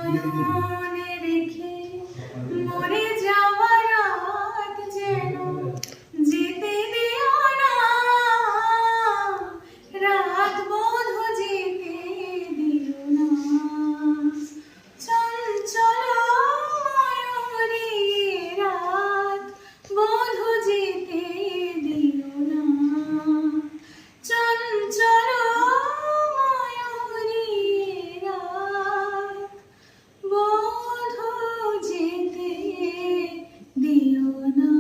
নয়নে রেখে মরে যাওয়া রাত যেন যেতে দিও না, রাত বধু যেতে দিও না। চঞ্চল ময়ূরী রাত বধু যেতে দিও না, চঞ্চল ময়ূরী রাত বধু যেতে দিও না।